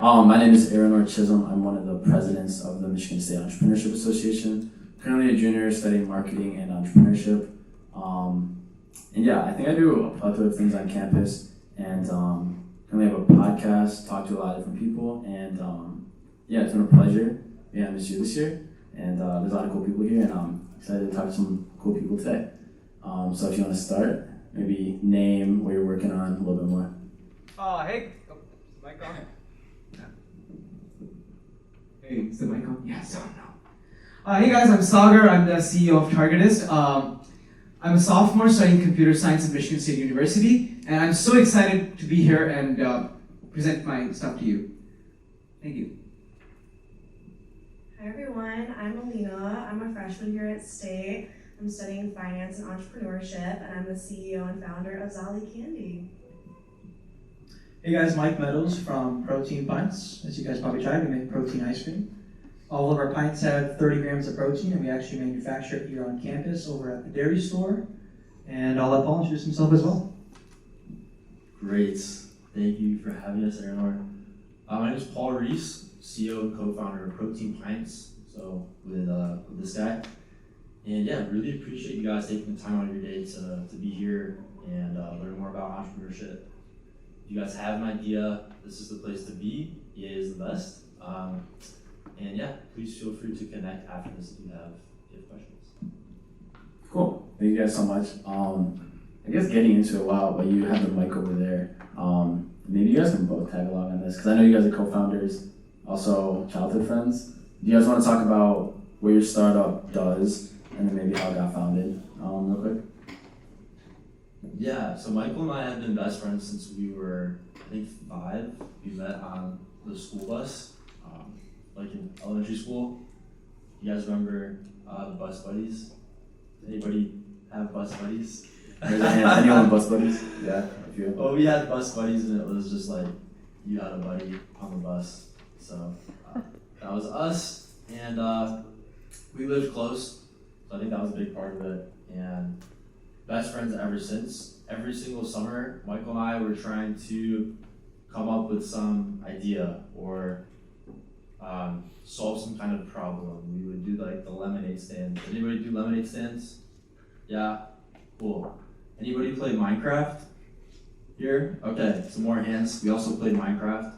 My name is Aaron Chisholm. I'm one of the presidents of the Michigan State Entrepreneurship Association. Currently a junior studying marketing and entrepreneurship. And yeah, I think I do a plethora of things on campus, and currently have a podcast, talk to a lot of different people, and yeah, it's been a pleasure being at MSUEA this year, and there's a lot of cool people here, and I'm excited to talk to some cool people today. So if you want to start, maybe name what you're working on a little bit more. Hey, is the mic on? Hey, is the mic on? Yes, oh no. Hey guys, I'm Sagar. I'm the CEO of Targetist. I'm a sophomore studying computer science at Michigan State University, and I'm so excited to be here and present my stuff to you. Thank you. Hi everyone, I'm Alina. I'm a freshman here at State. I'm studying finance and entrepreneurship, and I'm the CEO and founder of Candy. Hey guys, Mike Meadows from Pints. As you guys probably tried, we make protein ice cream. All of our pints have 30 grams of protein, and we actually manufacture it here on campus over at the dairy store. And I'll let Paul introduce himself as well. Great. Thank you for having us, Eleanor. My name is Paul Reese, CEO and co-founder of Protein Pints, so with this guy. And yeah, really appreciate you guys taking the time out of your day to be here and learn more about entrepreneurship. If you guys have an idea, this is the place to be. EA is the best. And yeah, please feel free to connect after this if you have questions. Cool. Thank you guys so much. I guess getting into it while you have the mic over there, maybe you guys can both tag along on this, because I know you guys are co-founders, also childhood friends. Do you guys want to talk about what your startup does, and then maybe how it got founded, real quick? Yeah, so Michael and I have been best friends since we were, I think, 5. We met on the school bus, like in elementary school. You guys remember the bus buddies? Anybody have bus buddies? Raise your hand. Anyone bus buddies? Yeah, a few. Well, we had bus buddies, and it was just like you had a buddy on the bus. So that was us, and we lived close, so I think that was a big part of it. And best friends ever since. Every single summer, Michael and I were trying to come up with some idea or solve some kind of problem. We would do like the lemonade stand. Anybody do lemonade stands? Yeah? Cool. Anybody play Minecraft here? Okay, some more hands. We also played Minecraft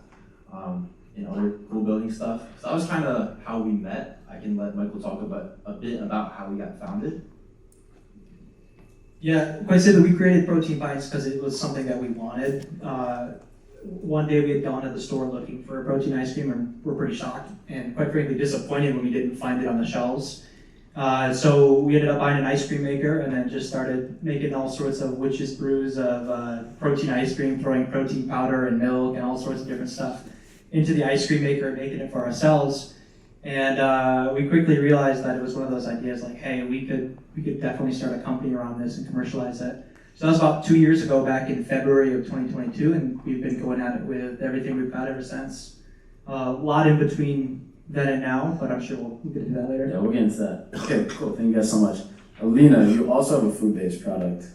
and other cool building stuff. So that was kind of how we met. I can let Michael talk about a bit about how we got founded. Yeah, I said that we created Protein Pints because it was something that we wanted. One day we had gone to the store looking for a protein ice cream, and we're pretty shocked and quite frankly disappointed when we didn't find it on the shelves. So we ended up buying an ice cream maker and then just started making all sorts of witches brews of protein ice cream, throwing protein powder and milk and all sorts of different stuff into the ice cream maker and making it for ourselves. And we quickly realized that it was one of those ideas like, hey, we could definitely start a company around this and commercialize it. So that was about 2 years ago, back in February of 2022, and we've been going at it with everything we've got ever since. A lot in between then and now, but I'm sure we'll get into that later. Yeah, we'll get into that. Okay, cool. Thank you guys so much. Alina, you also have a food-based product.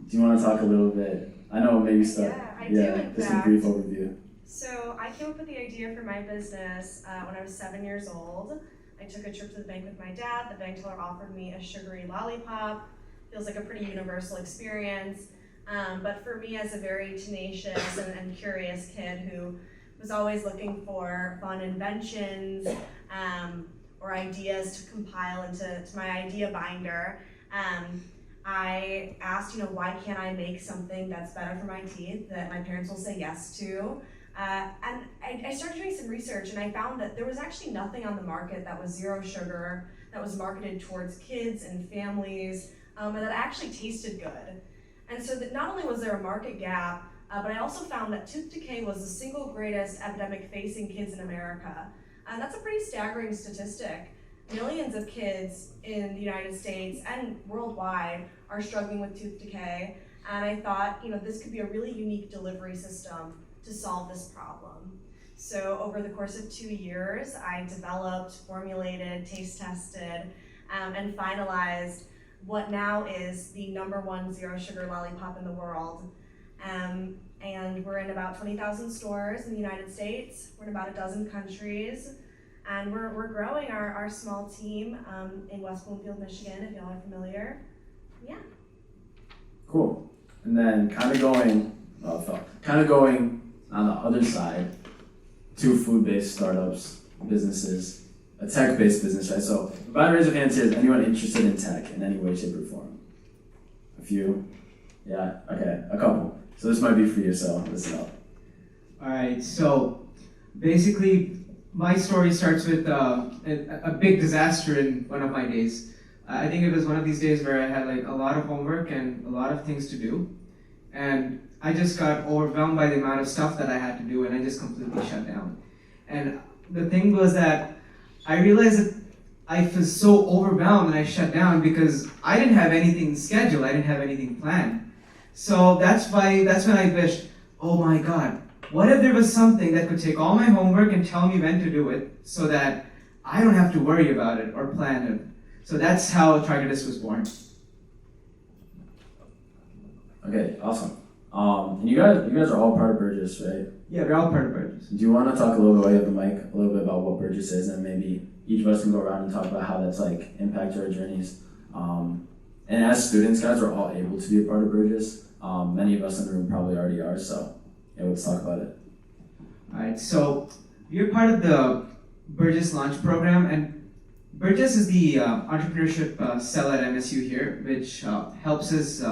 Do you want to talk a little bit? I know maybe start. Yeah, I do, in just fact. a brief overview. So I came up with the idea for my business when I was 7 years old. I took a trip to the bank with my dad. The bank teller offered me a sugary lollipop. Feels like a pretty universal experience. But for me, as a very tenacious and curious kid who was always looking for fun inventions or ideas to compile into my idea binder, I asked, why can't I make something that's better for my teeth that my parents will say yes to? And I started doing some research, and I found that there was actually nothing on the market that was zero sugar, that was marketed towards kids and families, and that actually tasted good. And so that not only was there a market gap, but I also found that tooth decay was the single greatest epidemic facing kids in America. And that's a pretty staggering statistic. Millions of kids in the United States and worldwide are struggling with tooth decay. And I thought, this could be a really unique delivery system to solve this problem. So over the course of 2 years, I developed, formulated, taste tested, and finalized what now is the #1 zero sugar lollipop in the world. And and we're in about 20,000 stores in the United States. We're in about a dozen countries, and we're growing our small team in West Bloomfield, Michigan, if y'all are familiar. Yeah. Cool. And then kind of going on the other side, 2 food-based startups, businesses, a tech-based business, right? So, by the raise of hands here, is anyone interested in tech in any way, shape, or form? A few? Yeah, okay, a couple. So this might be for you, so listen up. Alright, so basically, my story starts with a big disaster in one of my days. I think it was one of these days where I had like a lot of homework and a lot of things to do. And I just got overwhelmed by the amount of stuff that I had to do, and I just completely shut down. And the thing was that I realized that I was so overwhelmed and I shut down because I didn't have anything scheduled, I didn't have anything planned. So that's when I wished, oh my God, what if there was something that could take all my homework and tell me when to do it so that I don't have to worry about it or plan it. So that's how Targetist was born. Okay, awesome. And you guys are all part of Burgess, right? Yeah, we're all part of Burgess. Do you want to talk a little bit while you have the mic, a little bit about what Burgess is, and maybe each of us can go around and talk about how that's like impacted our journeys. And as students, guys, we're all able to be a part of Burgess. Many of us in the room probably already are, so yeah, let's talk about it. Alright, so we're part of the Burgess Launch Program, and Burgess is the entrepreneurship cell at MSU here, which helps us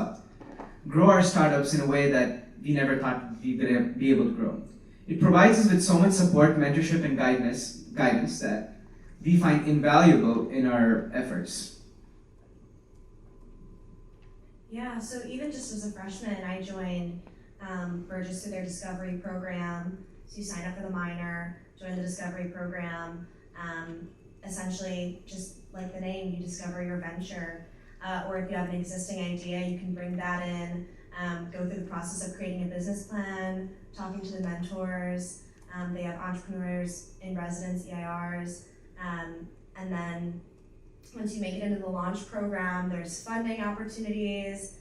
grow our startups in a way that we never thought we would be able to grow. It provides us with so much support, mentorship, and guidance that we find invaluable in our efforts. Yeah, so even just as a freshman, I joined Burgess through their discovery program. So you sign up for the minor, join the discovery program. Essentially, just like the name, you discover your venture. Or if you have an existing idea, you can bring that in, go through the process of creating a business plan, talking to the mentors. They have entrepreneurs in residence, EIRs, and then once you make it into the launch program, there's funding opportunities,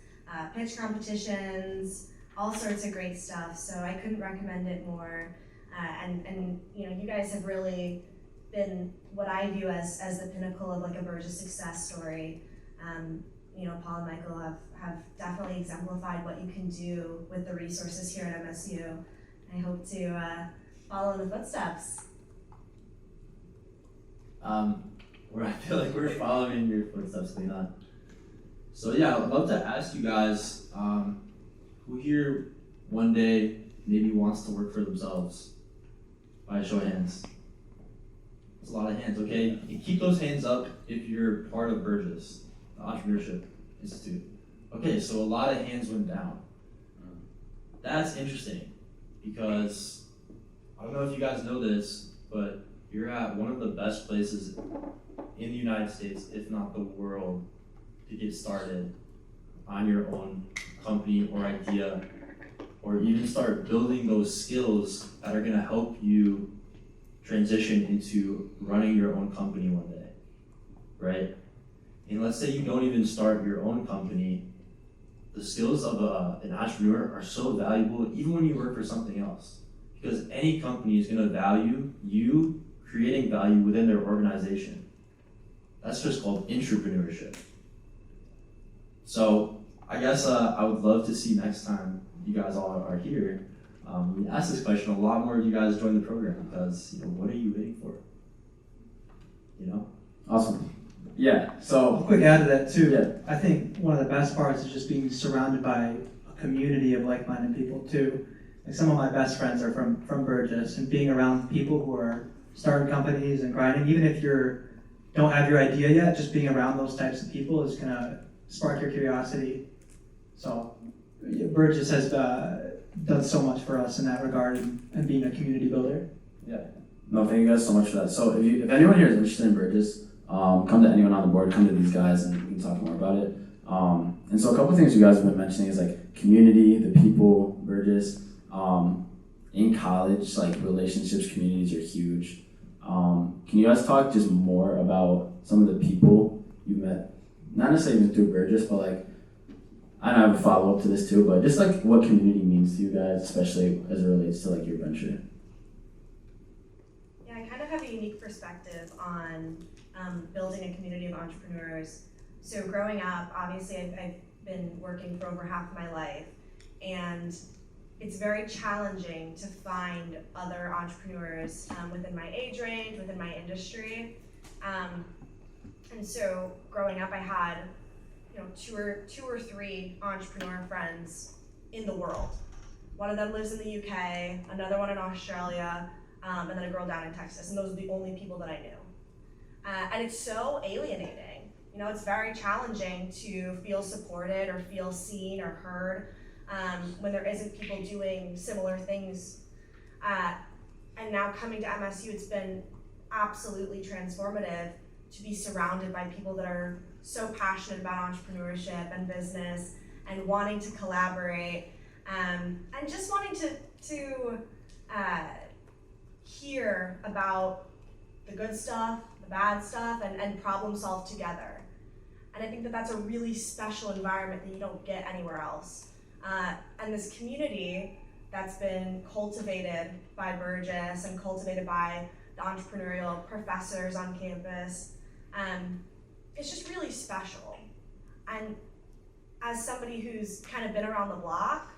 pitch competitions, all sorts of great stuff. So I couldn't recommend it more. And you know, you guys have really been what I view as the pinnacle of like a Burgess success story. You know, Paul and Michael have definitely exemplified what you can do with the resources here at MSU. I hope to follow in the footsteps. I feel like we're following your footsteps, Lena. So yeah, I'd love to ask you guys, who here one day maybe wants to work for themselves? By a show of hands. That's a lot of hands, okay? You keep those hands up if you're part of Burgess, the Entrepreneurship Institute. Okay, so a lot of hands went down. That's interesting because I don't know if you guys know this, but you're at one of the best places in the United States, if not the world, to get started on your own company or idea, or even start building those skills that are gonna help you transition into running your own company one day, right? And let's say you don't even start your own company, the skills of an entrepreneur are so valuable even when you work for something else. Because any company is gonna value you creating value within their organization. That's just called entrepreneurship. So I guess I would love to see next time you guys all are here, we ask this question, a lot more of you guys join the program because, you know, what are you waiting for? You know? Awesome. Yeah, so A quick add to that too. Yeah. I think one of the best parts is just being surrounded by a community of like-minded people too. Like some of my best friends are from Burgess, and being around people who are starting companies and grinding, even if don't have your idea yet, just being around those types of people is gonna spark your curiosity. So Burgess has done so much for us in that regard and being a community builder. yeah. No, thank you guys so much for that. So if anyone here is interested in Burgess, come to anyone on the board, come to these guys, and we can talk more about it. And so a couple of things you guys have been mentioning is like community, the people, Burgess. In college, like relationships, communities are huge. Can you guys talk just more about some of the people you met? Not necessarily even through Burgess, but like, I have a follow-up to this too, but just like what community means means to you guys, especially as it relates to like your venture. Yeah, I kind of have a unique perspective on building a community of entrepreneurs. So growing up, obviously I've been working for over half my life, and it's very challenging to find other entrepreneurs within my age range, within my industry. And so growing up, I had two or three entrepreneur friends in the world. One of them lives in the UK, another one in Australia, and then a girl down in Texas, and those are the only people that I knew. And it's so alienating. It's very challenging to feel supported or feel seen or heard when there isn't people doing similar things. And now coming to MSU, it's been absolutely transformative to be surrounded by people that are so passionate about entrepreneurship and business and wanting to collaborate and just wanting to hear about the good stuff, the bad stuff, and problem solve together. And I think that that's a really special environment that you don't get anywhere else. And this community that's been cultivated by Burgess and cultivated by the entrepreneurial professors on campus, it's just really special. And as somebody who's kind of been around the block,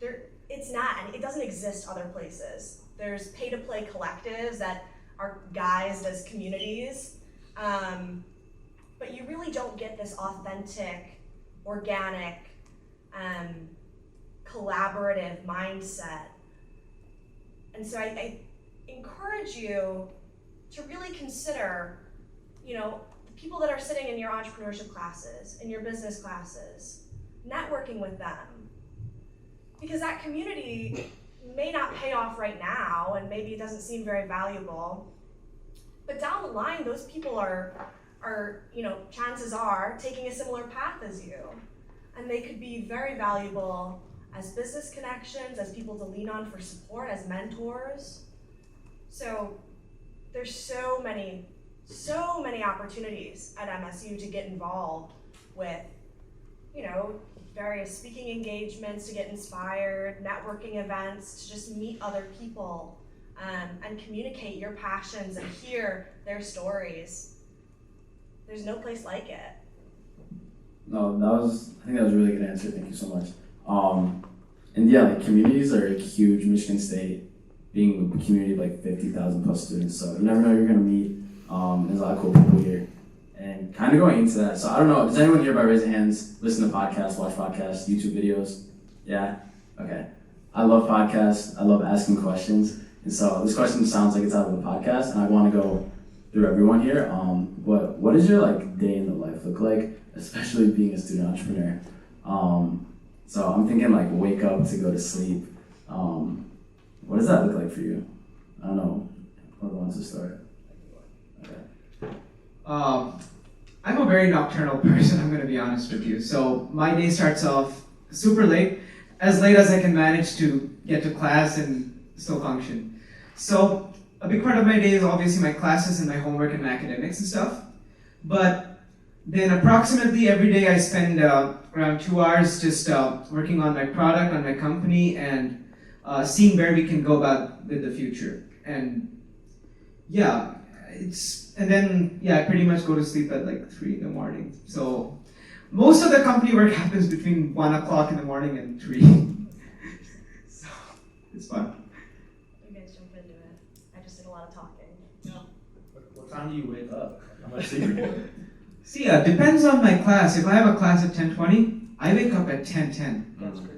it doesn't exist other places. There's pay-to-play collectives that are guised as communities, but you really don't get this authentic, organic, collaborative mindset. And so I encourage you to really consider, the people that are sitting in your entrepreneurship classes, in your business classes, networking with them. Because that community may not pay off right now, and maybe it doesn't seem very valuable, but down the line, those people are chances are taking a similar path as you. And they could be very valuable as business connections, as people to lean on for support, as mentors. So there's so many opportunities at MSU to get involved with, various speaking engagements, to get inspired, networking events, to just meet other people and communicate your passions and hear their stories. There's no place like it. No, I think that was a really good answer. Thank you so much. And yeah, like communities are huge. Michigan State being a community of like 50,000 plus students, so you never know who you're gonna meet. There's a lot of cool people here. And kind of going into that, so I don't know, does anyone hereby raise their hands, listen to podcasts, watch podcasts, YouTube videos? Yeah? Okay. I love podcasts. I love asking questions. And so this question sounds like it's out of a podcast, and I want to go through everyone here. What does your day in the life look like, especially being a student entrepreneur? So I'm thinking wake up to go to sleep. What does that look like for you? I don't know. Who wants to start? Okay. I'm a very nocturnal person, I'm going to be honest with you. So my day starts off super late as I can manage to get to class and still function. So a big part of my day is obviously my classes and my homework and my academics and stuff. But then approximately every day I spend around 2 hours just working on my product, on my company, and seeing where we can go about with the future. And yeah, I pretty much go to sleep at 3 in the morning. So most of the company work happens between 1 o'clock in the morning and 3. So it's fun. You guys jump into it. I just did a lot of talking. What time do you wake up? How much sleep are you getting? See, depends on my class. If I have a class at 10:20, I wake up at 10:10. That's great.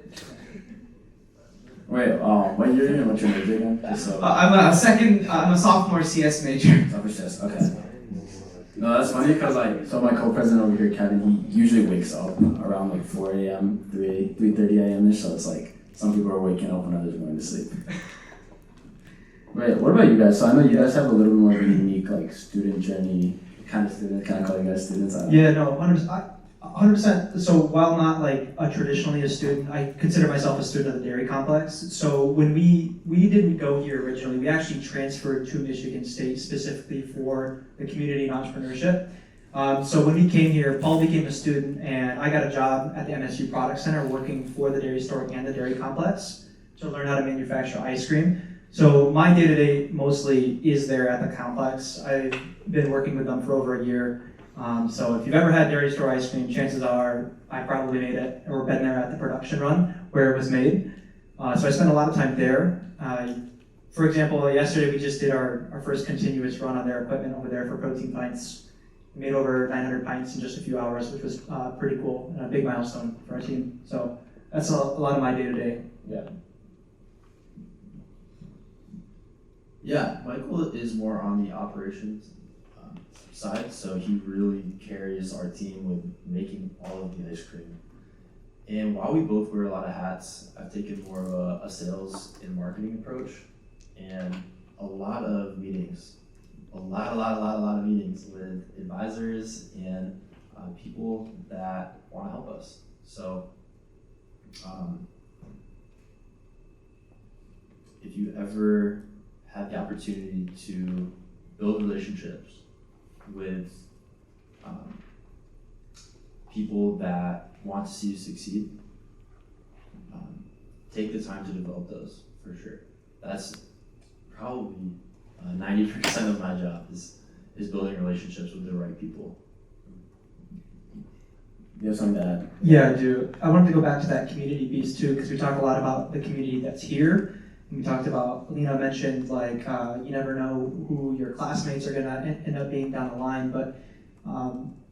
Wait, what year are you in? What's your major again? Just so. I'm a sophomore CS major. Sophomore CS, okay. No, that's funny because so my co-president over here, Kevin, he usually wakes up around 4 a.m., 3:30 a.m.-ish, so it's some people are waking up and others are going to sleep. Wait, what about you guys? So I know you guys have a little bit more of a unique student journey kind of student. Can I call you guys students? Yeah, no, 100%. So while not traditionally a student, I consider myself a student of the dairy complex. So when we didn't go here originally, we actually transferred to Michigan State specifically for the community and entrepreneurship. So when we came here, Paul became a student, and I got a job at the MSU Product Center working for the dairy store and the dairy complex to learn how to manufacture ice cream. So my day-to-day mostly is there at the complex. I've been working with them for over a year. So if you've ever had dairy store ice cream, chances are I probably made it or been there at the production run where it was made. So I spent a lot of time there. For example, yesterday we just did our first continuous run on their equipment over there for protein pints. We made over 900 pints in just a few hours, which was pretty cool and a big milestone for our team. So that's a lot of my day-to-day. Yeah, Michael is more on the operations side, so he really carries our team with making all of the ice cream. And while we both wear a lot of hats, I've taken more of a sales and marketing approach, and a lot of meetings, a lot of meetings with advisors and people that want to help us. So, if you ever have the opportunity to build relationships with people that want to see you succeed, take the time to develop those, for sure. That's probably 90% of my job is building relationships with the right people. You have something to add? Yeah, I do. I wanted to go back to that community piece too, because we talk a lot about the community that's here. And we talked about, Lena mentioned like, you never know who your classmates are gonna end up being down the line, but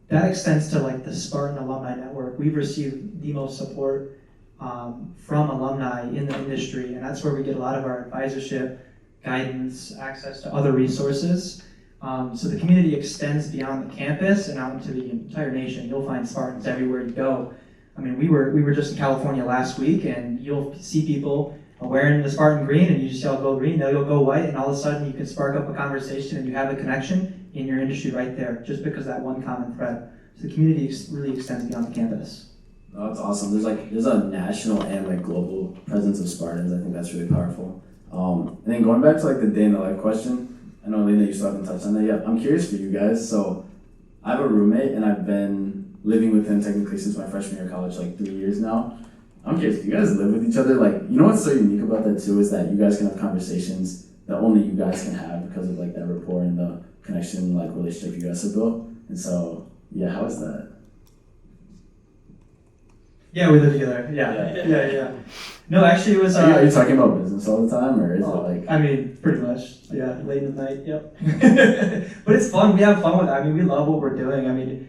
that extends to like the Spartan Alumni Network. We've received the most support from alumni in the industry, and that's where we get a lot of our advisorship, guidance, access to other resources. So the community extends beyond the campus and out into the entire nation. You'll find Spartans everywhere you go. I mean, we were just in California last week, and you'll see people wearing the Spartan green, and you just yell go green, they'll go white, and all of a sudden you can spark up a conversation and you have a connection in your industry right there, just because that one common thread. So the community really extends beyond the campus. Oh, that's awesome. There's a national and like global presence of Spartans. I think that's really powerful. And then going back to like the day in the life question, I know Lena, you still haven't touched on that yet. I'm curious for you guys. So I have a roommate, and I've been living with him technically since my freshman year of college, like 3 years now. I'm curious, do you guys live with each other? Like, you know what's so unique about that too is that you guys can have conversations that only you guys can have because of like that rapport and the connection, like relationship you guys have built. And so, yeah, how is that? Yeah, we live together. Yeah. No, actually it was... Are you talking about business all the time, or is it like... I mean, pretty much. Yeah, late in the night, yep. But it's fun. We have fun with it. I mean, we love what we're doing. I mean,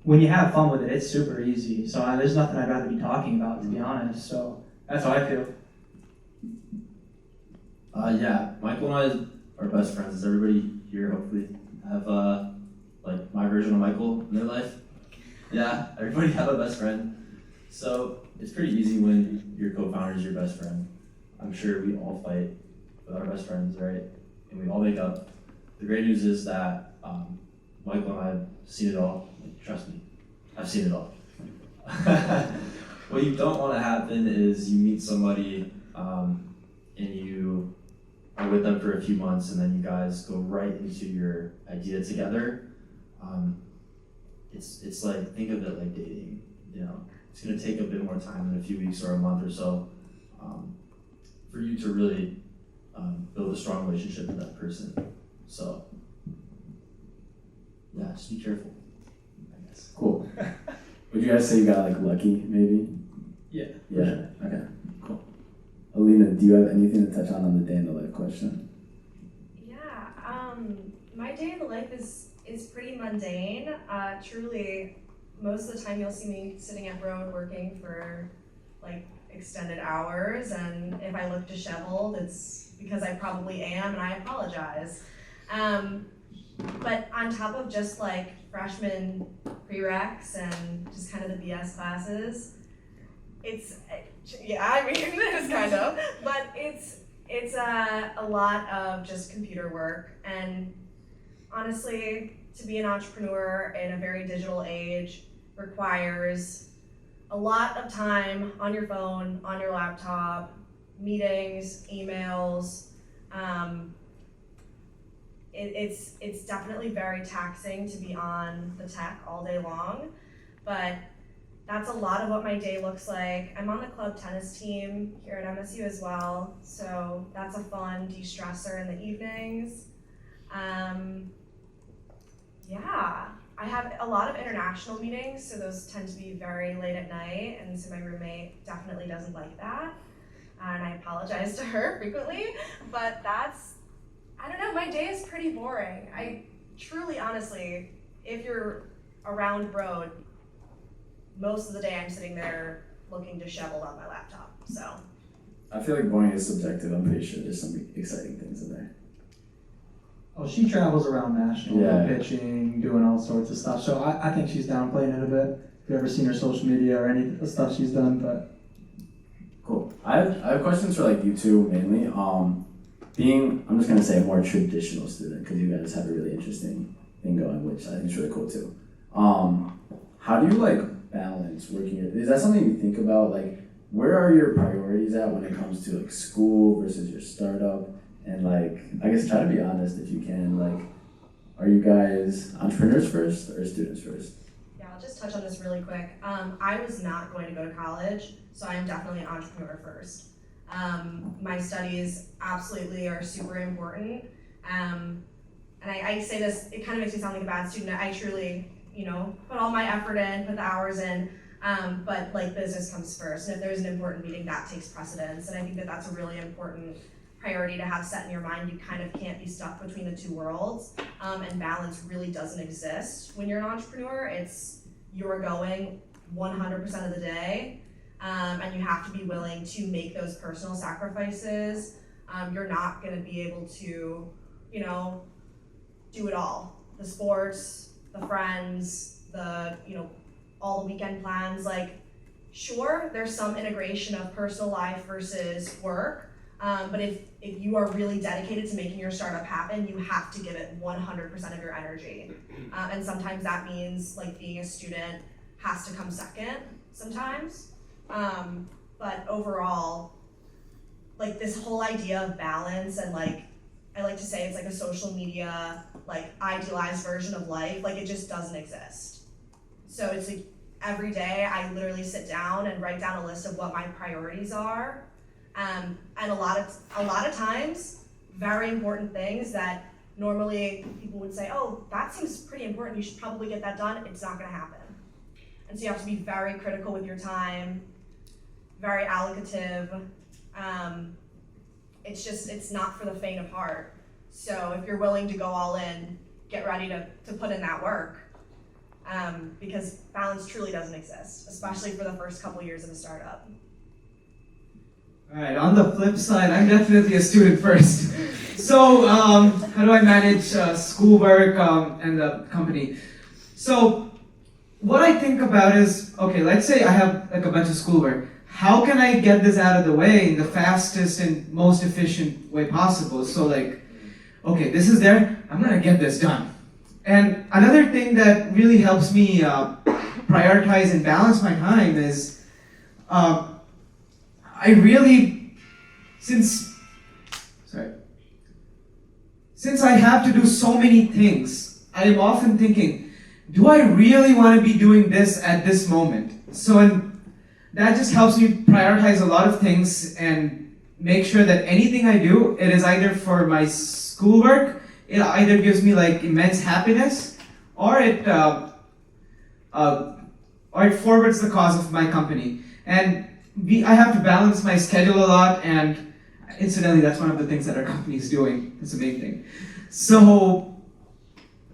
when you have fun with it, it's super easy. So there's nothing I'd rather be talking about, to be honest. So that's how I feel. Yeah, Michael and I are best friends. Does everybody here hopefully have like my version of Michael in their life? Yeah, everybody have a best friend. So it's pretty easy when your co-founder is your best friend. I'm sure we all fight with our best friends, right? And we all make up. The great news is that Michael and I have seen it all. Trust me, I've seen it all. What you don't want to happen is you meet somebody and you are with them for a few months, and then you guys go right into your idea together. It's like, think of it like dating. You know, it's gonna take a bit more time than a few weeks or a month or so for you to really build a strong relationship with that person. So yeah, just be careful, I guess. Cool. Would you guys say you got like lucky, maybe? Yeah. Yeah. Sure. Okay. Cool. Alina, do you have anything to touch on the day in the life question? Yeah, my day in the life is pretty mundane. Truly, most of the time you'll see me sitting at Road working for like extended hours, and if I look disheveled, it's because I probably am, and I apologize. But on top of just like freshman prereqs and just kind of the BS classes, it's, yeah, I mean, it is kind of, but it's a lot of just computer work. And honestly, to be an entrepreneur in a very digital age requires a lot of time on your phone, on your laptop, meetings, emails. it's definitely very taxing to be on the tech all day long, but that's a lot of what my day looks like. I'm on the club tennis team here at MSU as well, so that's a fun de-stressor in the evenings. Yeah, I have a lot of international meetings, so those tend to be very late at night, and so my roommate definitely doesn't like that, and I apologize to her frequently, but I don't know, my day is pretty boring. I truly, honestly, if you're around Broad, most of the day I'm sitting there looking disheveled on my laptop, so. I feel like boring is subjective. I'm pretty sure there's some exciting things in there. Oh, she travels around national, Yeah. pitching, doing all sorts of stuff. So I think she's downplaying it a bit. If you've ever seen her social media or any of the stuff she's done, but Cool. I have questions for like you two mainly. Being, I'm just gonna say, a more traditional student because you guys have a really interesting thing going, which I think is really cool too. How do you like balance working? Is that something you think about? Like, where are your priorities at when it comes to like school versus your startup? And like, I guess try to be honest if you can. Like, are you guys entrepreneurs first or students first? Yeah, I'll just touch on this really quick. I was not going to go to college, so I am definitely an entrepreneur first. My studies absolutely are super important. And I say this, it kind of makes me sound like a bad student. I truly, put all my effort in, put the hours in, but like business comes first. And if there's an important meeting, that takes precedence. And I think that that's a really important priority to have set in your mind. You kind of can't be stuck between the two worlds. And balance really doesn't exist when you're an entrepreneur. You're going 100% of the day. And you have to be willing to make those personal sacrifices. You're not going to be able to, do it all. The sports, the friends, all the weekend plans. Like, sure, there's some integration of personal life versus work. But if you are really dedicated to making your startup happen, you have to give it 100% of your energy. And sometimes that means like being a student has to come second sometimes. But overall, like this whole idea of balance and like, I like to say it's like a social media, like idealized version of life, like it just doesn't exist. So it's like every day I literally sit down and write down a list of what my priorities are. And a lot of times, very important things that normally people would say, oh, that seems pretty important, you should probably get that done, it's not gonna happen. And so you have to be very critical with your time, very allocative. It's not for the faint of heart. So if you're willing to go all in, get ready to put in that work. Because balance truly doesn't exist, especially for the first couple years of a startup. All right, on the flip side, I'm definitely a student first. So how do I manage schoolwork and the company? So what I think about is, okay, let's say I have like a bunch of schoolwork. How can I get this out of the way in the fastest and most efficient way possible? So like, okay, this is there, I'm gonna get this done. And another thing that really helps me prioritize and balance my time is, since I have to do so many things, I am often thinking, do I really want to be doing this at this moment? So that just helps me prioritize a lot of things and make sure that anything I do, it is either for my schoolwork, it either gives me like immense happiness, or it forwards the cause of my company. And I have to balance my schedule a lot, and incidentally, that's one of the things that our company is doing. It's a big thing. So,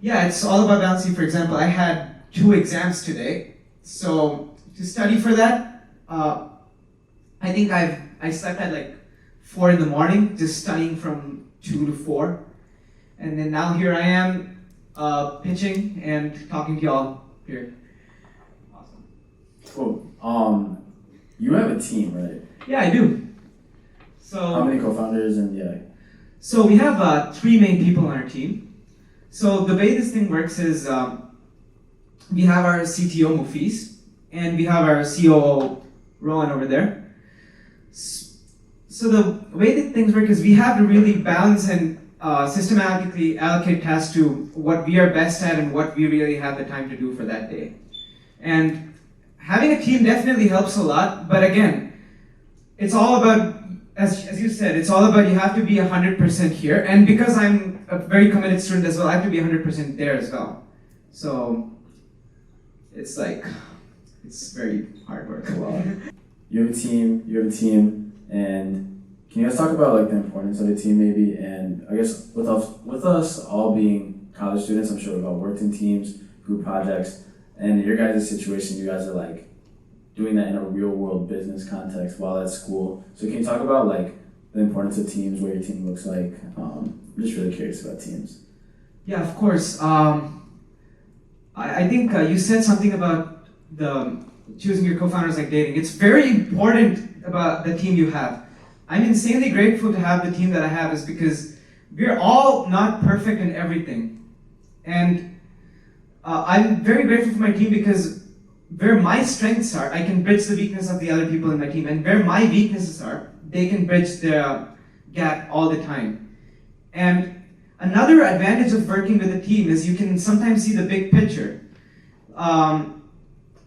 yeah, it's all about balancing. For example, I had 2 exams today. So, to study for that, I think I slept at like 4 in the morning, just studying from 2 to 4. And then now here I am, pitching and talking to y'all here. Awesome. Cool. You have a team, right? Yeah, I do. So how many co-founders and yeah? So we have 3 main people on our team. So the way this thing works is we have our CTO Mufis and we have our COO Rowan over there. So the way that things work is we have to really balance and systematically allocate tasks to what we are best at and what we really have the time to do for that day. And having a team definitely helps a lot, but again, it's all about, as you said, it's all about you have to be 100% here, and because I'm a very committed student as well, I have to be 100% there as well. So it's like, it's very hard work. Wow. You have a team, and can you guys talk about like the importance of a team maybe? And I guess with us all being college students, I'm sure we've all worked in teams, group projects, and in your guys' situation, you guys are like doing that in a real world business context while at school. So can you talk about like the importance of teams, what your team looks like? I'm just really curious about teams. Yeah, of course. I think you said something about the choosing your co-founders like dating. It's very important about the team you have. I'm insanely grateful to have the team that I have, is because we're all not perfect in everything. And I'm very grateful for my team because where my strengths are, I can bridge the weakness of the other people in my team. And where my weaknesses are, they can bridge the gap all the time. And another advantage of working with a team is you can sometimes see the big picture.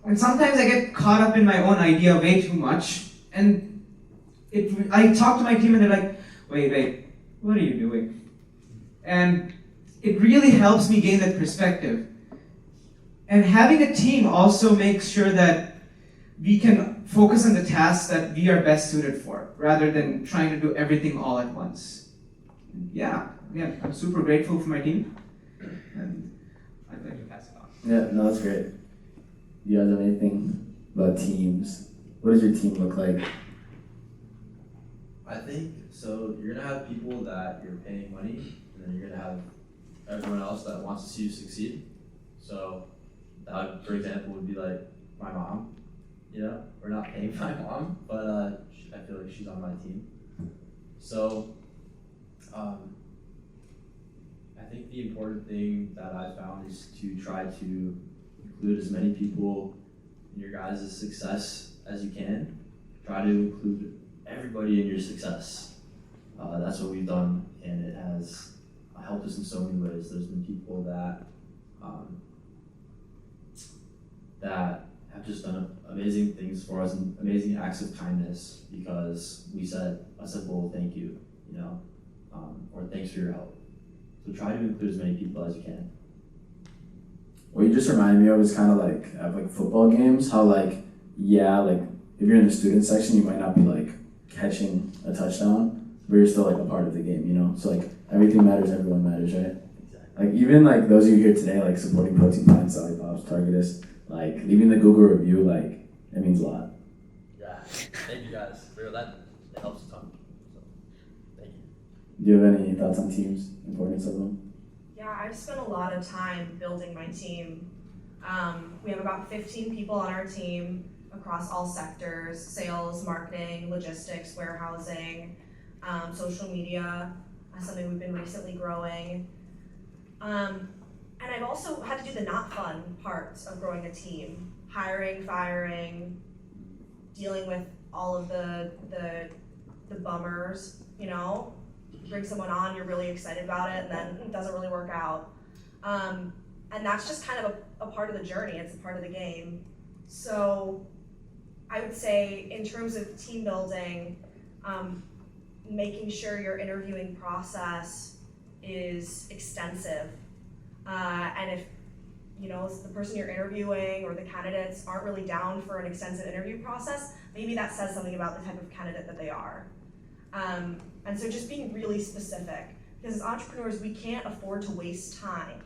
And sometimes I get caught up in my own idea way too much. And I talk to my team and they're like, wait, what are you doing? And it really helps me gain that perspective. And having a team also makes sure that we can focus on the tasks that we are best suited for, rather than trying to do everything all at once. Yeah, I'm super grateful for my team. And I'd like to pass it on. Yeah, no, that's great. Do you guys have anything about teams? What does your team look like? I think so. You're gonna have people that you're paying money, and then you're gonna have everyone else that wants to see you succeed. So that, for example, would be like my mom. You know, we're not paying my mom, but I feel like she's on my team. So I think the important thing that I found is to try to include as many people in your guys' success as you can. Try to include everybody in your success. That's what we've done, and it has helped us in so many ways. There's been people that that have just done amazing things for us, and amazing acts of kindness, because we said a simple thank you, you know, or thanks for your help. So try to include as many people as you can. What you just reminded me of is kind of like at like football games, how like, yeah, like if you're in the student section, you might not be like catching a touchdown, but you're still like a part of the game, you know? So like everything matters, everyone matters, right? Exactly. Like even like those of you here today, like supporting Protein Pints, ZoliPops, Targetist, like leaving the Google review, like it means a lot. Yeah. Thank you guys. For that, it helps a ton. So thank you. Do you have any thoughts on teams, importance of them? Yeah, I've spent a lot of time building my team. We have about 15 people on our team across all sectors: sales, marketing, logistics, warehousing, social media, something we've been recently growing. And I've also had to do the not fun parts of growing a team: hiring, firing, dealing with all of the bummers, you know? You bring someone on, you're really excited about it, and then it doesn't really work out. And that's just kind of a part of the journey, it's a part of the game. So I would say in terms of team building, making sure your interviewing process is extensive. And if you know the person you're interviewing or the candidates aren't really down for an extensive interview process, maybe that says something about the type of candidate that they are. And so just being really specific, because as entrepreneurs, we can't afford to waste time.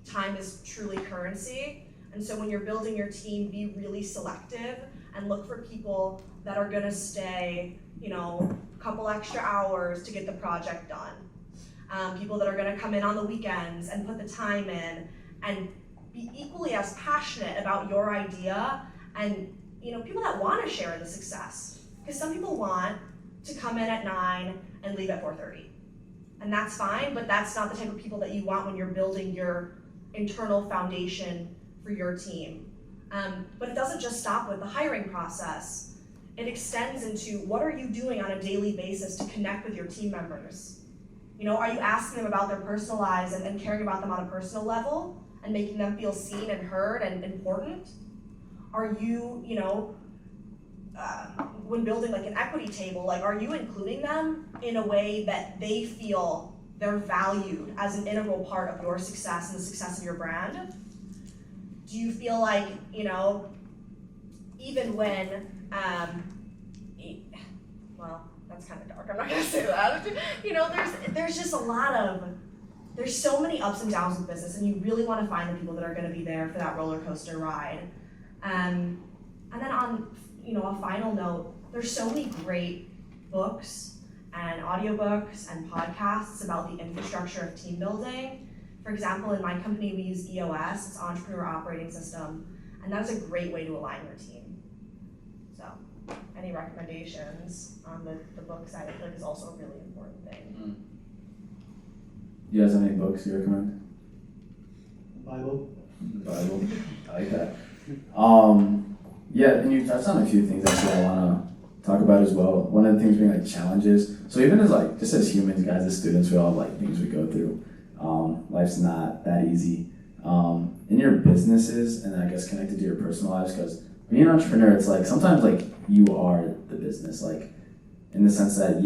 Time is truly currency. And so when you're building your team, be really selective and look for people that are gonna stay, you know, a couple extra hours to get the project done. People that are gonna come in on the weekends and put the time in and be equally as passionate about your idea, and you know, people that wanna share in the success. Because some people want to come in at 9 and leave at 4:30. And that's fine, but that's not the type of people that you want when you're building your internal foundation for your team. But it doesn't just stop with the hiring process. it extends into what are you doing on a daily basis to connect with your team members? You know, are you asking them about their personal lives and caring about them on a personal level and making them feel seen and heard and important? Are you, when building like an equity table, like are you including them in a way that they feel they're valued as an integral part of your success and the success of your brand? Do you feel like, even when, well, that's kind of dark, I'm not gonna say that. There's just there's so many ups and downs with business, and you really wanna find the people that are gonna be there for that roller coaster ride. And then on, a final note, there's so many great books and audiobooks and podcasts about the infrastructure of team building. For example, in my company, we use EOS, it's Entrepreneur Operating System, and that's a great way to align your team. So, any recommendations on the book side, I feel like is also a really important thing. You guys have any books you recommend? Bible. Bible. I like that. Yeah, and you touched on a few things actually I want to talk about as well. One of the things being like challenges. So even as just as humans, guys, as students, we all have like things we go through. Life's not that easy. In your businesses, and I guess connected to your personal lives, because being an entrepreneur, it's like sometimes like you are the business, like in the sense that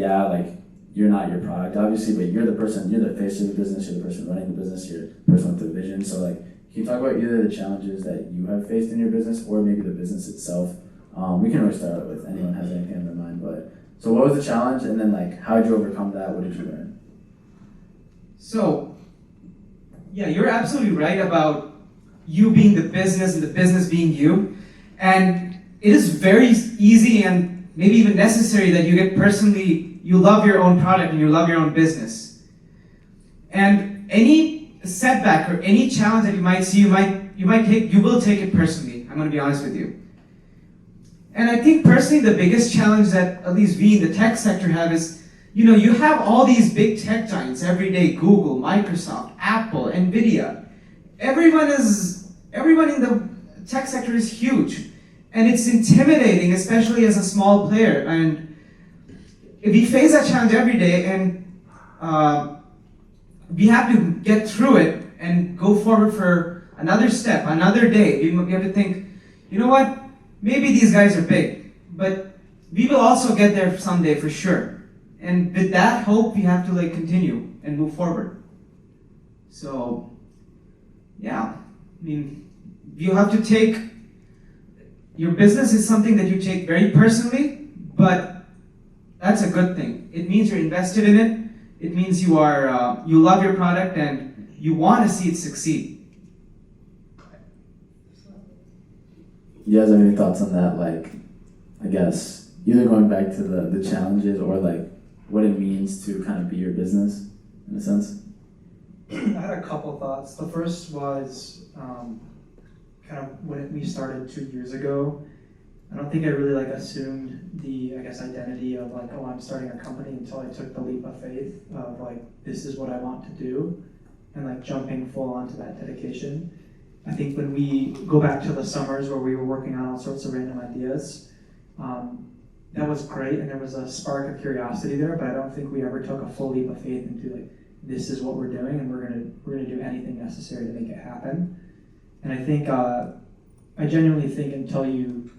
you're not your product obviously, but you're the person, you're the face of the business, you're the person running the business, you're the person with the vision. So can you talk about either the challenges that you have faced in your business or maybe the business itself? We can really start with anyone has anything in their mind, but so what was the challenge, and then how did you overcome that? What did you learn? So, yeah, you're absolutely right about you being the business and the business being you. And it is very easy and maybe even necessary that you love your own product and you love your own business. And any setback or any challenge that you might see, you will take it personally. I'm going to be honest with you. And I think personally the biggest challenge that at least we in the tech sector have is, you have all these big tech giants every day, Google, Microsoft, Apple, Nvidia. Everyone in the tech sector is huge. And it's intimidating, especially as a small player. And if we face that challenge every day and we have to get through it and go forward for another step, another day, we have to think, you know what, maybe these guys are big, but we will also get there someday for sure. And with that hope, we have to continue and move forward. So, yeah, you have to take, your business is something that you take very personally, but that's a good thing. It means you're invested in it. It means you love your product and you want to see it succeed. You guys have any thoughts on that? I guess, either going back to the challenges or what it means to kind of be your business, in a sense? I had a couple thoughts. The first was kind of when we started 2 years ago. I don't think I really assumed the identity of I'm starting a company until I took the leap of faith of this is what I want to do, and jumping full onto that dedication. I think when we go back to the summers where we were working on all sorts of random ideas, that was great, and there was a spark of curiosity there, but I don't think we ever took a full leap of faith into this is what we're doing, and we're gonna do anything necessary to make it happen. And I think I genuinely think until you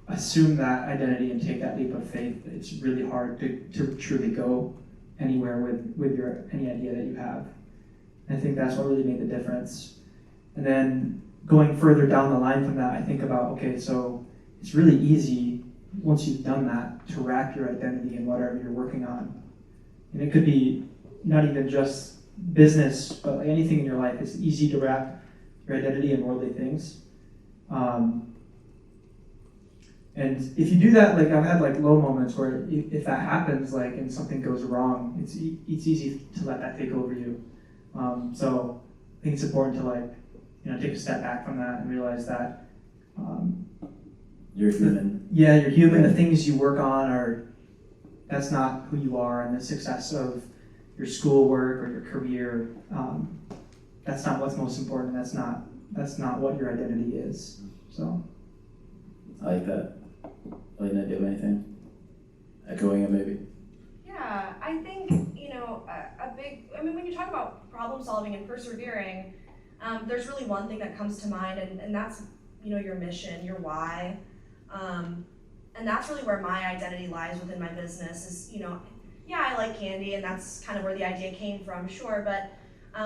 assume that identity and take that leap of faith, it's really hard to truly go anywhere with any idea that you have. And I think that's what really made the difference. And then going further down the line from that, I think about, okay, so it's really easy once you've done that to wrap your identity in whatever you're working on. And it could be not even just business, but anything in your life. It's easy to wrap your identity in worldly things. And if you do that, I've had low moments where if that happens, and something goes wrong, it's easy to let that take over you. So I think it's important to take a step back from that and realize that you're human. Yeah, you're human. The things you work on that's not who you are, and the success of your schoolwork or your career, that's not what's most important. That's not what your identity is. So I like that. Elena, do you have anything? Echoing it maybe? Yeah, I think, when you talk about problem solving and persevering, there's really one thing that comes to mind, and that's, your mission, your why. And that's really where my identity lies within my business is, I like candy, and that's kind of where the idea came from, sure, but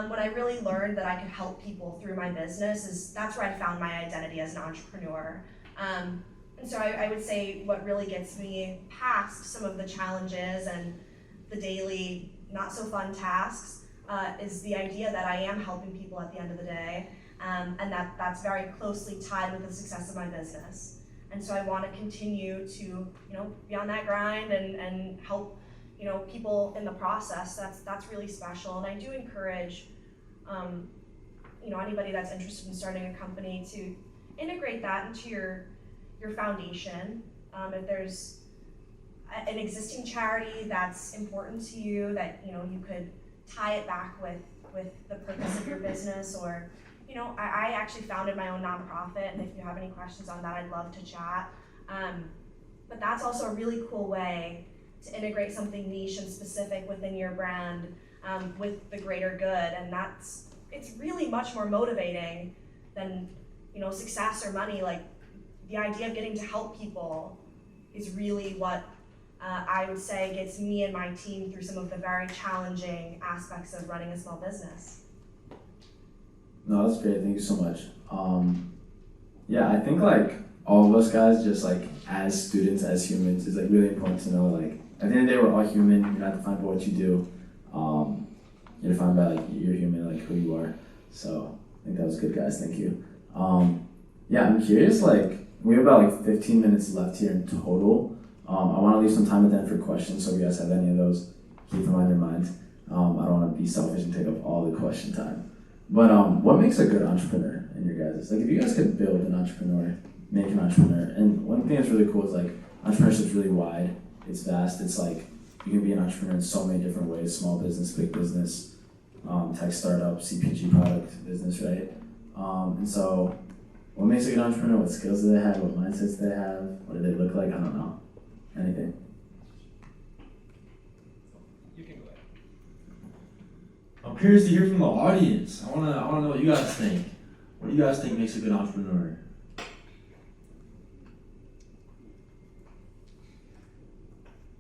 when I really learned that I could help people through my business, that's where I found my identity as an entrepreneur. And so I would say what really gets me past some of the challenges and the daily not so fun tasks is the idea that I am helping people at the end of the day, and that's very closely tied with the success of my business. And so I want to continue to, be on that grind and help, people in the process. That's really special. And I do encourage, anybody that's interested in starting a company to integrate that into your foundation. If there's an existing charity that's important to you, that you could tie it back with the purpose of your business, or I actually founded my own nonprofit, and if you have any questions on that, I'd love to chat. But that's also a really cool way to integrate something niche and specific within your brand with the greater good, and it's really much more motivating than success or money. Like, the idea of getting to help people is really what I would say gets me and my team through some of the very challenging aspects of running a small business. No, that's great. Thank you so much. I think like all of us guys, just like as students, as humans, is like really important to know. Like at the end of the day, we're all human. You're not defined by what you do. You're defined by like you're human, like who you are. So I think that was good, guys. Thank you. I'm curious. Like we have about like 15 minutes left here in total. I want to leave some time at the end for questions. So if you guys have any of those, keep them on your mind. I don't want to be selfish and take up all the question time. But what makes a good entrepreneur in your guys'? Like if you guys could build an entrepreneur, make an entrepreneur, and one thing that's really cool is like entrepreneurship is really wide. It's vast. It's like you can be an entrepreneur in so many different ways: small business, big business, tech startup, CPG product business, right? And so, what makes a good entrepreneur? What skills do they have? What mindsets do they have? What do they look like? I don't know. Anything. You can go ahead. I'm curious to hear from the audience. I wanna know what you guys think. What do you guys think makes a good entrepreneur?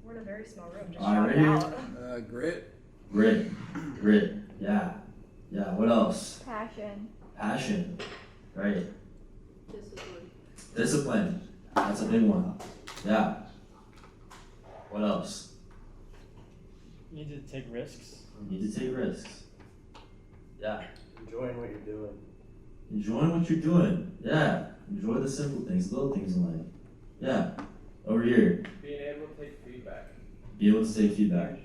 We're in a very small room, just All right, shout right it out. Grit. Yeah. What else? Passion. Right. Discipline. That's a big one. Yeah. What else? You need to take risks. You need to take risks. Yeah. Enjoying what you're doing. Enjoying what you're doing. Yeah. Enjoy the simple things, little things in life. Yeah. Over here. Being able to take feedback. Be able to take feedback.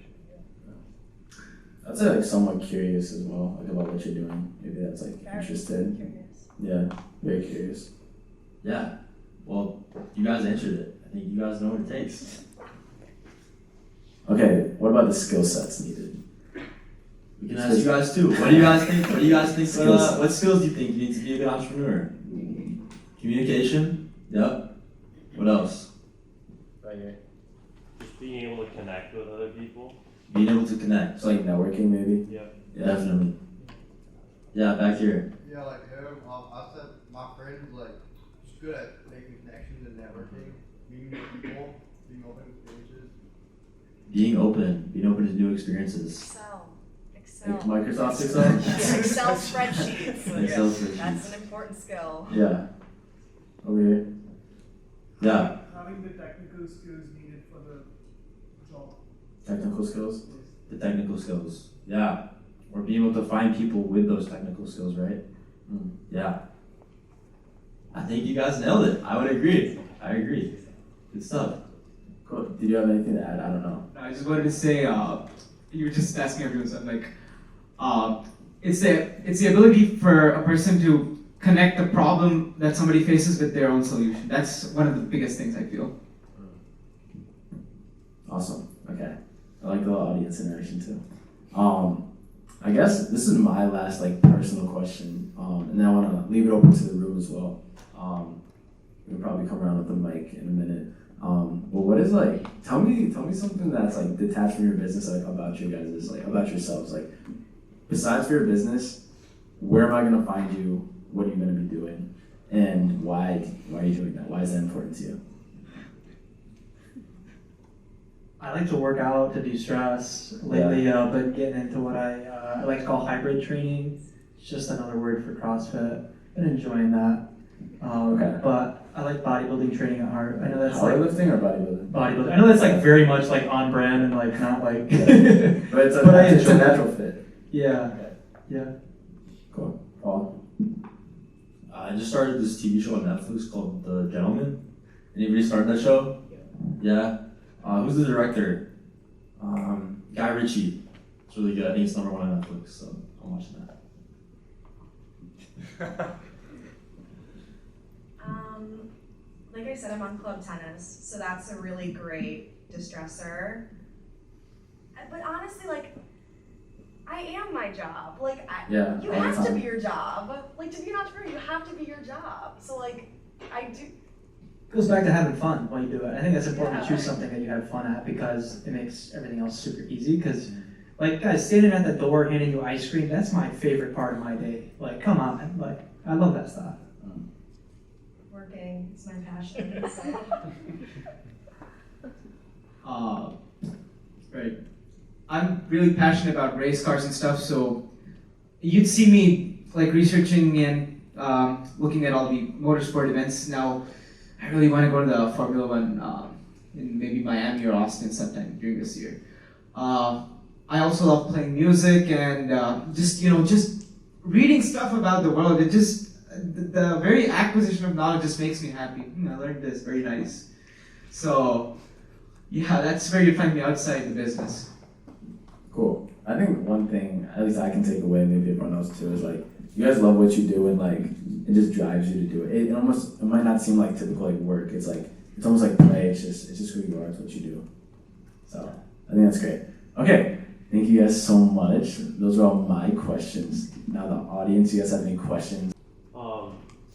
I'd say like somewhat curious as well, like about what you're doing. Maybe that's like Very interested. Curious. Yeah, very curious. Yeah. Well, you guys answered it. I think you guys know what it takes. Okay, what about the skill sets needed? We can ask you guys too. What do you guys think? Skills? What skills do you think you need to be a good entrepreneur? Communication. Yep. What else? Right here. Just being able to connect with other people. Being able to connect. So like networking maybe? Yep. Yeah, definitely. Yeah, back here. Yeah, like him, I said my friend is like just good at making connections and networking, meeting new people, being open to experiences. Being open to new experiences. Excel. Like Microsoft Excel? Excel spreadsheets. Excel spreadsheets. That's an important skill. Yeah. Over here. Yeah. Having the technical skills needed for the job. Technical skills? The technical skills. Yeah. Or being able to find people with those technical skills, right? Yeah. I think you guys nailed it. I would agree. I agree. Good stuff. Cool. Did you have anything to add? I don't know. I just wanted to say, you were just asking everyone something like, it's the ability for a person to connect the problem that somebody faces with their own solution. That's one of the biggest things I feel. Awesome. Okay. I like the audience interaction too. I guess this is my last like personal question, and then I want to leave it open to the room as well. We'll probably come around with the mic in a minute. But what is like? Tell me something that's like detached from your business, like about you guys, like about yourselves. Like besides for your business, where am I gonna find you? What are you gonna be doing? And why are you doing that? Why is that important to you? I like to work out to de-stress lately, but getting into what I like to call hybrid training. It's just another word for CrossFit. Been enjoying that. Okay. But I like bodybuilding training at heart. I know that's like Powerlifting or bodybuilding? bodybuilding. I know that's like very much like on brand and like not like. But it's But I it's a enjoy it. natural fit. Yeah. Okay. Yeah. Cool. Paul? I just started this TV show on Netflix called The Gentleman. Anybody started that show? Yeah. Who's the director? Guy Ritchie. It's really good. I think it's #1 on Netflix, so I'm watching that. Like I said, I'm on club tennis, so that's a really great distressor. But honestly, like, I am my job. Like, Yeah. you all the have to time. be your job. Like, to be an entrepreneur, you have to be your job. So, like, I do. Goes back to having fun while you do it. I think that's important to Yeah. choose something that you have fun at because it makes everything else super easy. Because, like, guys, standing at the door handing you ice cream, that's my favorite part of my day. Like, come on, man. Like, I love that stuff. Working is my passion. So. Right. I'm really passionate about race cars and stuff, so you'd see me like researching and looking at all the motorsport events. Now, I really want to go to the Formula One in maybe Miami or Austin sometime during this year. I also love playing music and just reading stuff about the world. It just the very acquisition of knowledge just makes me happy. I learned this, very nice. So, yeah, that's where you find me outside the business. Cool. I think one thing, at least I can take away, maybe everyone else too, is like you guys love what you do and like it just drives you to do it. It might not seem like typical like work. It's like it's almost like play. It's just who you are. It's what you do. So I think that's great. Okay. Thank you guys so much. Those are all my questions. Now the audience, you guys have any questions?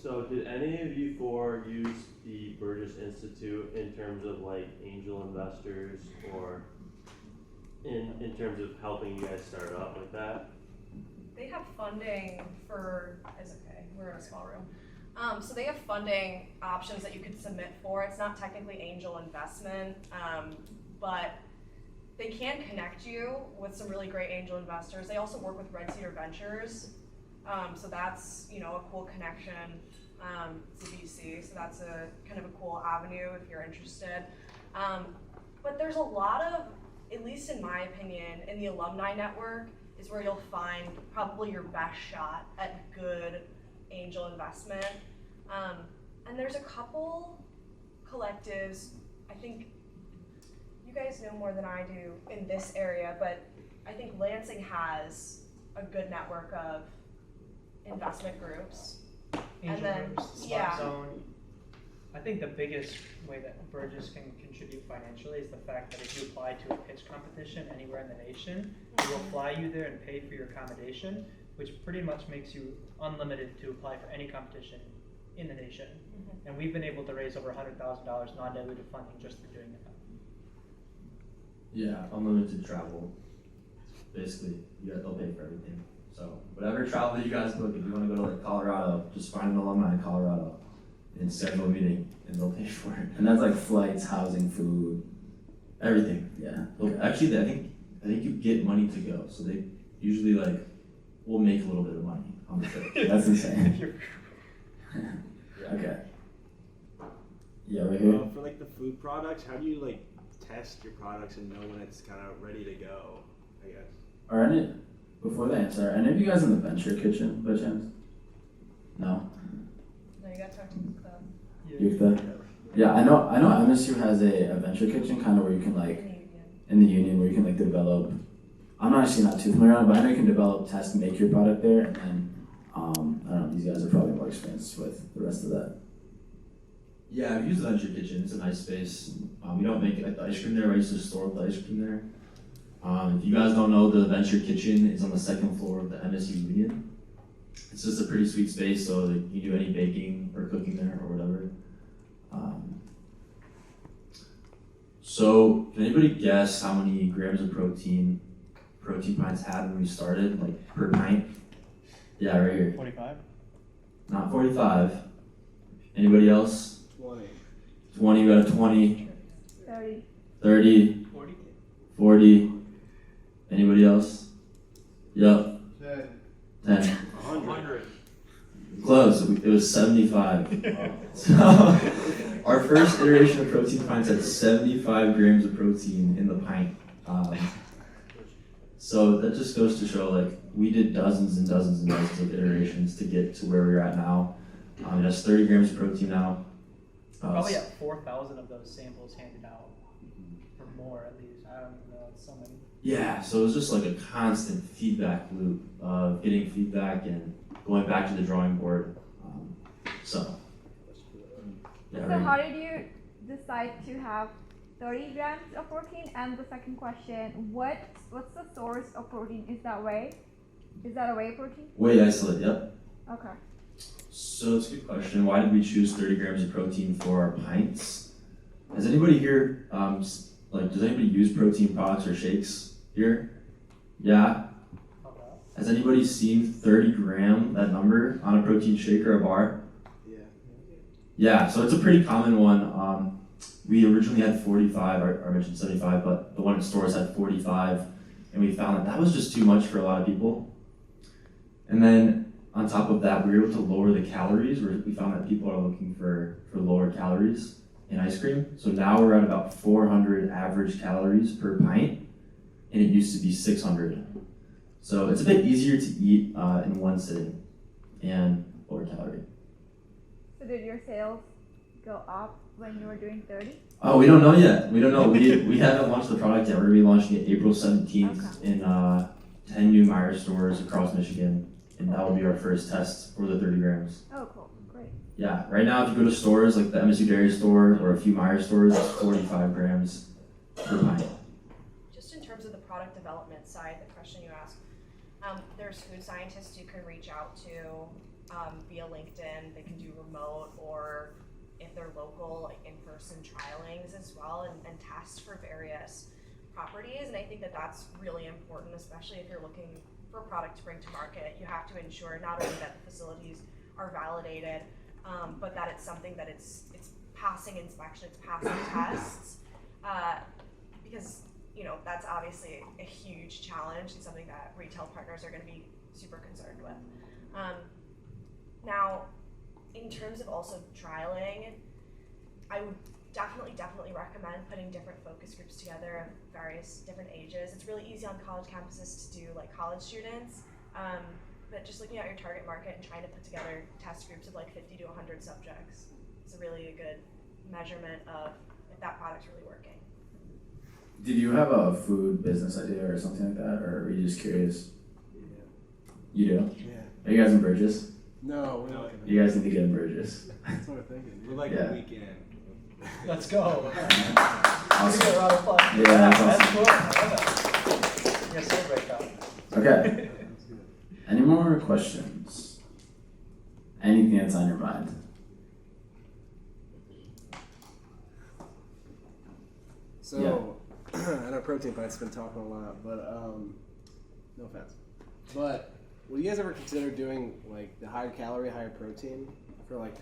So did any of you four use the Burgess Institute in terms of like angel investors or in terms of helping you guys start up like that? They have funding for, it's okay, we're in a small room. So they have funding options that you could submit for. It's not technically angel investment, but they can connect you with some really great angel investors. They also work with Red Cedar Ventures. So that's, a cool connection to VC. So that's a kind of a cool avenue if you're interested. But there's a lot of, at least in my opinion, in the alumni network is where you'll find probably your best shot at good angel investment. And there's a couple collectives, I think you guys know more than I do in this area, but I think Lansing has a good network of investment groups. Angel And then, groups, yeah. Smart Zone. I think the biggest way that Burgess can contribute financially is the fact that if you apply to a pitch competition anywhere in the nation, they will fly you there and pay for your accommodation, which pretty much makes you unlimited to apply for any competition in the nation. Mm-hmm. And we've been able to raise over $100,000 non-dilutive funding just through doing that. Yeah, unlimited travel. Basically, they'll pay for everything. So whatever travel that you guys book, if you want to go to like Colorado, just find an alumni in Colorado and schedule a meeting, and they'll pay for it. And that's like flights, housing, food, Everything. yeah. Actually, I think you get money to go, so they usually will make a little bit of money on the trip. That's insane. Okay. Yeah, right here. For like the food products, how do you like test your products and know when it's kind of ready to go? I guess. Are any, before the answer, are any of you guys in the venture kitchen by chance? No? No, you gotta talk to the Yukta? Yeah, I know MSU has a venture kitchen kind of where you can like, union. in the union where you can like develop, I'm actually not too familiar on it, but I know you can develop, test, make your product there, and then, I don't know, these guys are probably more experienced with the rest of that. Yeah, I've used the Venture Kitchen. It's a nice space. We don't make like the ice cream there. I used to store the ice cream there. If you guys don't know, the Venture Kitchen is on the second floor of the MSU Union. It's just a pretty sweet space, so you can do any baking or cooking there or whatever. So, can anybody guess how many grams of protein pints had when we started, like per pint? Yeah, right here. 45? Not 45. Anybody else? 20. 20, we got a 20. 30. 30. 40. Anybody else? Yep. 10. 100. Close. It was 75. So, our first iteration of protein pints had 75 grams of protein in the pint. So that just goes to show, like, we did dozens and dozens and dozens of iterations to get to where we're at now. It has 30 grams of protein now. Probably have 4,000 of those samples handed out, or more at least. I don't even know. It's so many. Yeah, so it was just like a constant feedback loop of getting feedback and going back to the drawing board. So How did you decide to have 30 grams of protein? And the second question, what's the source of protein? Is that whey? Is that a whey protein? Whey isolate, yep. Okay. So it's a good question. Why did we choose 30 grams of protein for our pints? Has anybody here, does anybody use protein products or shakes here? Yeah? Has anybody seen 30 gram, that number, on a protein shake or a bar? Yeah, so it's a pretty common one. We originally had 45, I mentioned 75, but the one in stores had 45, and we found that was just too much for a lot of people. And then on top of that, we were able to lower the calories. We found that people are looking for lower calories in ice cream. So now we're at about 400 average calories per pint, and it used to be 600. So it's a bit easier to eat in one sitting and lower calorie. So did your sales go up when you were doing 30? Oh, we don't know yet. We don't know. We haven't launched the product yet. We're going to be launching it April 17th in 10 new Meijer stores across Michigan. And that will be our first test for the 30 grams. Oh, cool. Great. Yeah, right now if you go to stores like the MSU Dairy store or a few Meijer stores, it's 45 grams per pint. Just in terms of the product development side, the question you asked, there's food scientists you can reach out to via LinkedIn. They can do remote, or if they're local, like in-person trialings as well, and tests for various properties. And I think that that's really important, especially if you're looking for a product to bring to market. You have to ensure not only that the facilities are validated, but that it's something that it's passing inspection, it's passing tests, because that's obviously a huge challenge and something that retail partners are going to be super concerned with. Now, in terms of also trialing, I would definitely recommend putting different focus groups together of various different ages. It's really easy on college campuses to do like college students, but just looking at your target market and trying to put together test groups of like 50 to 100 subjects is really a good measurement of if that product's really working. Did you have a food business idea or something like that, or were you just curious? Yeah. You do? Yeah. Are you guys in Burgess? No, we're not. You guys need to get in Burgess. That's what we're thinking. We're like Yeah. a weekend. Let's go. Awesome. Give it a round of applause. Yeah, that's That's awesome. cool. I love that. You're gonna celebrate that. Okay. Any more questions? Anything that's on your mind? So, I know Protein Pint's been talking a lot, but no offense. But would you guys ever consider doing like the higher calorie, higher protein for like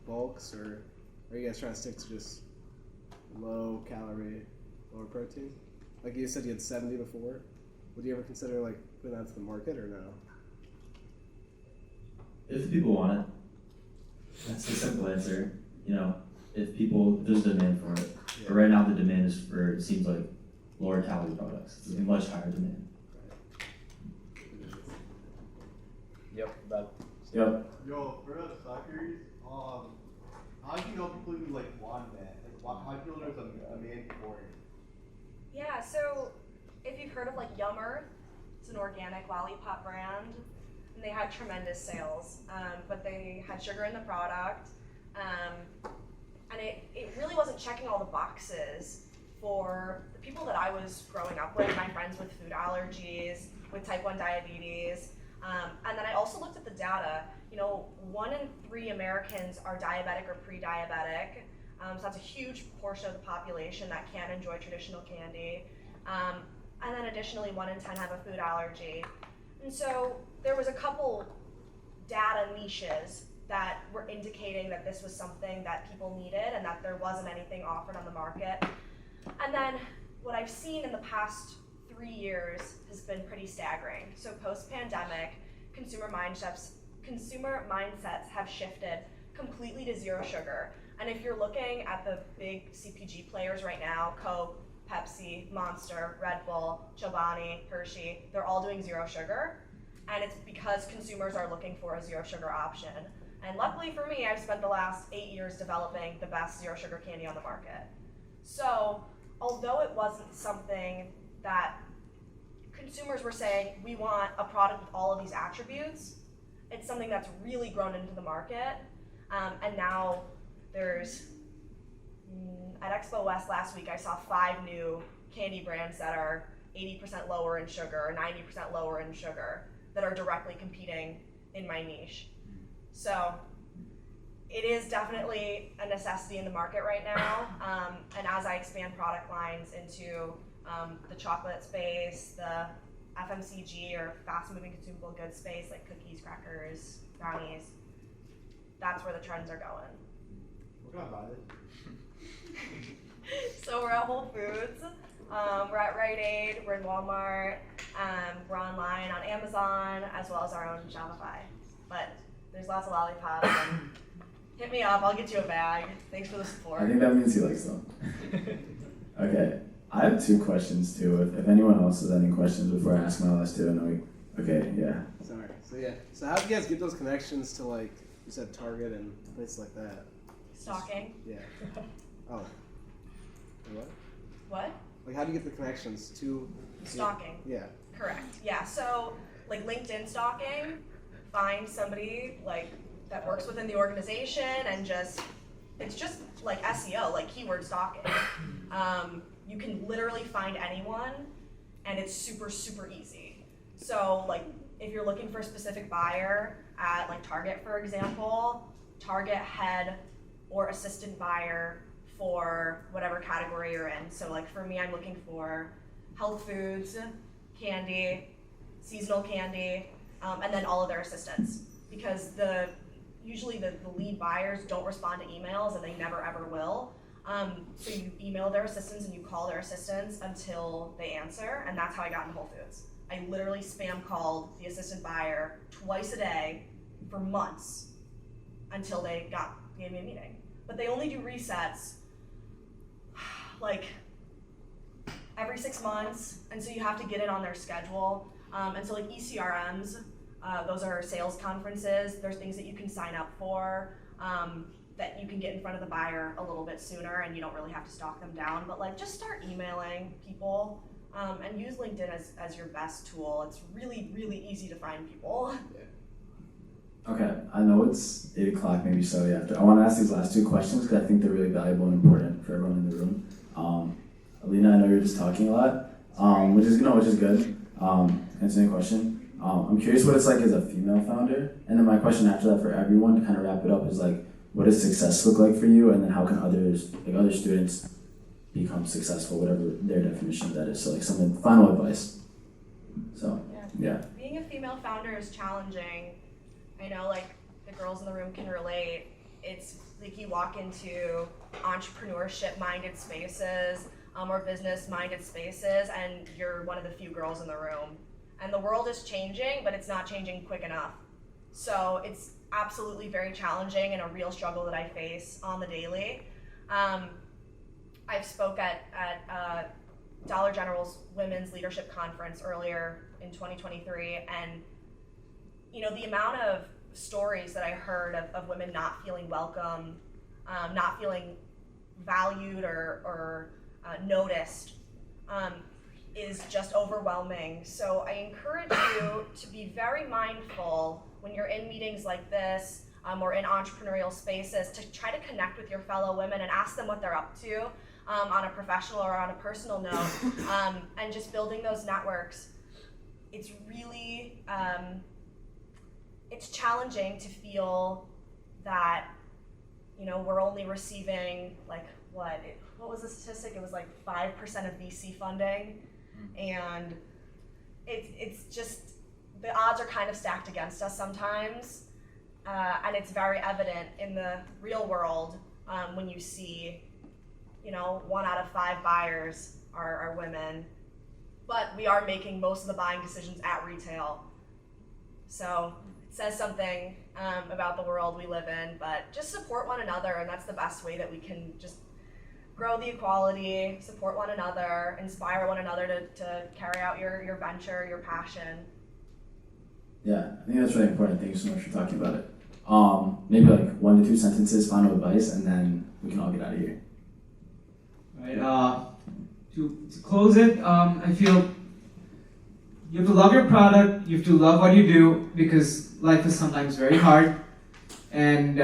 bulks, or are you guys trying to stick to just low calorie, lower protein? Like you said, you had 70 before. Would you ever consider like putting that to the market or no? If people want it, that's the simple answer. If there's demand for it. Yeah. But right now the demand is for, it seems like, lower calorie products. It's a much higher demand. Yep. That. Yep. Yo, for the suckers, how do you know people who like want that? Like, how do you know there's a man for it? Yeah, so if you've heard of like Yum Earth, it's an organic lollipop brand, and they had tremendous sales, but they had sugar in the product, and it really wasn't checking all the boxes for the people that I was growing up with, my friends with food allergies, with type 1 diabetes, and then I also looked at the data. 1 in 3 Americans are diabetic or pre-diabetic. So that's a huge portion of the population that can't enjoy traditional candy. And then additionally, 1 in 10 have a food allergy. And so there was a couple data niches that were indicating that this was something that people needed and that there wasn't anything offered on the market. And then what I've seen in the past 3 years has been pretty staggering. So post-pandemic, consumer mindsets have shifted completely to zero sugar. And if you're looking at the big CPG players right now, Coke, Pepsi, Monster, Red Bull, Chobani, Hershey, they're all doing zero sugar. And it's because consumers are looking for a zero sugar option. And luckily for me, I've spent the last 8 years developing the best zero sugar candy on the market. So although it wasn't something that consumers were saying, we want a product with all of these attributes, it's something that's really grown into the market. And now there's, at Expo West last week, I saw 5 new candy brands that are 80% lower in sugar or 90% lower in sugar that are directly competing in my niche. So it is definitely a necessity in the market right now. And as I expand product lines into the chocolate space, the FMCG or fast moving consumable goods space like cookies, crackers, brownies, that's where the trends are going. Where can I buy this? So we're at Whole Foods, we're at Rite Aid, we're in Walmart, we're online on Amazon, as well as our own Shopify. But there's lots of lollipops, and hit me up, I'll get you a bag. Thanks for the support. I think that means he likes them. Okay, I have 2 questions too. If anyone else has any questions before I ask my last 2, I know okay, yeah. Sorry. So yeah. So how do you guys get those connections to, like you said, Target and places like that? Stalking. Yeah. Oh. What? What? Like, how do you get the connections to? Stalking. Yeah. Correct. Yeah. So like LinkedIn stalking, find somebody like that works within the organization and it's just like SEO, like keyword stalking. You can literally find anyone and it's super, super easy. So like if you're looking for a specific buyer at like Target, for example, Target head or assistant buyer for whatever category you're in. So like for me, I'm looking for health foods, candy, seasonal candy, and then all of their assistants. Because usually the lead buyers don't respond to emails and they never ever will. So you email their assistants and you call their assistants until they answer, and that's how I got into Whole Foods. I literally spam called the assistant buyer twice a day for months until they gave me a meeting. But they only do resets like every 6 months, and so you have to get in on their schedule. And so like ECRMs, those are sales conferences. There's things that you can sign up for that you can get in front of the buyer a little bit sooner, and you don't really have to stalk them down. But like just start emailing people and use LinkedIn as your best tool. It's really, really easy to find people. Okay, I know it's 8 o'clock, maybe slightly after. I want to ask these last 2 questions because I think they're really valuable and important for everyone in the room. Alina, I know you're just talking a lot, which is good. Answering the question. I'm curious what it's like as a female founder, and then my question after that for everyone to kind of wrap it up is like, what does success look like for you, and then how can other students become successful, whatever their definition of that is. So like some final advice. So yeah. Being a female founder is challenging. I know like the girls in the room can relate. It's like you walk into entrepreneurship-minded spaces or business-minded spaces, and you're one of the few girls in the room. And the world is changing, but it's not changing quick enough. So it's absolutely very challenging and a real struggle that I face on the daily. I spoke at Dollar General's Women's Leadership Conference earlier in 2023, and the amount of stories that I heard of women not feeling welcome, not feeling valued or noticed is just overwhelming. So I encourage you to be very mindful when you're in meetings like this or in entrepreneurial spaces to try to connect with your fellow women and ask them what they're up to on a professional or on a personal note, and just building those networks. It's really, it's challenging to feel that we're only receiving what was the statistic? It was 5% of VC funding, and it's just the odds are kind of stacked against us sometimes, and it's very evident in the real world when you see 1 out of 5 buyers are women, but we are making most of the buying decisions at retail. So it says something about the world we live in, but just support one another, and that's the best way that we can just grow the equality, support one another, inspire one another to carry out your venture, your passion. Yeah, I think that's really important. Thank you so much for talking about it. Maybe 1 to 2 sentences, final advice, and then we can all get out of here. Right. To close it, I feel you have to love your product. You have to love what you do, because life is sometimes very hard. And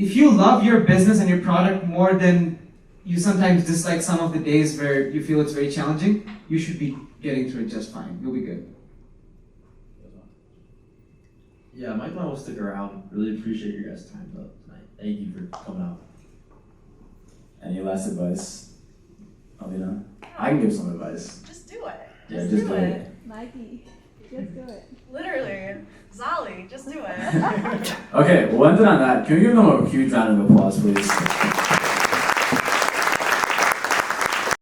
if you love your business and your product more than you sometimes dislike some of the days where you feel it's very challenging, you should be getting through it just fine. You'll be good. Yeah, Mike and I will stick around. Really appreciate your guys' time tonight. Thank you for coming out. Any last advice, Alina? I can give some advice. Just do it. Yeah, just do it. Nike, just do it. Literally, Zoli, just do it. Okay, we'll end it on that. Can we give them a huge round of applause, please?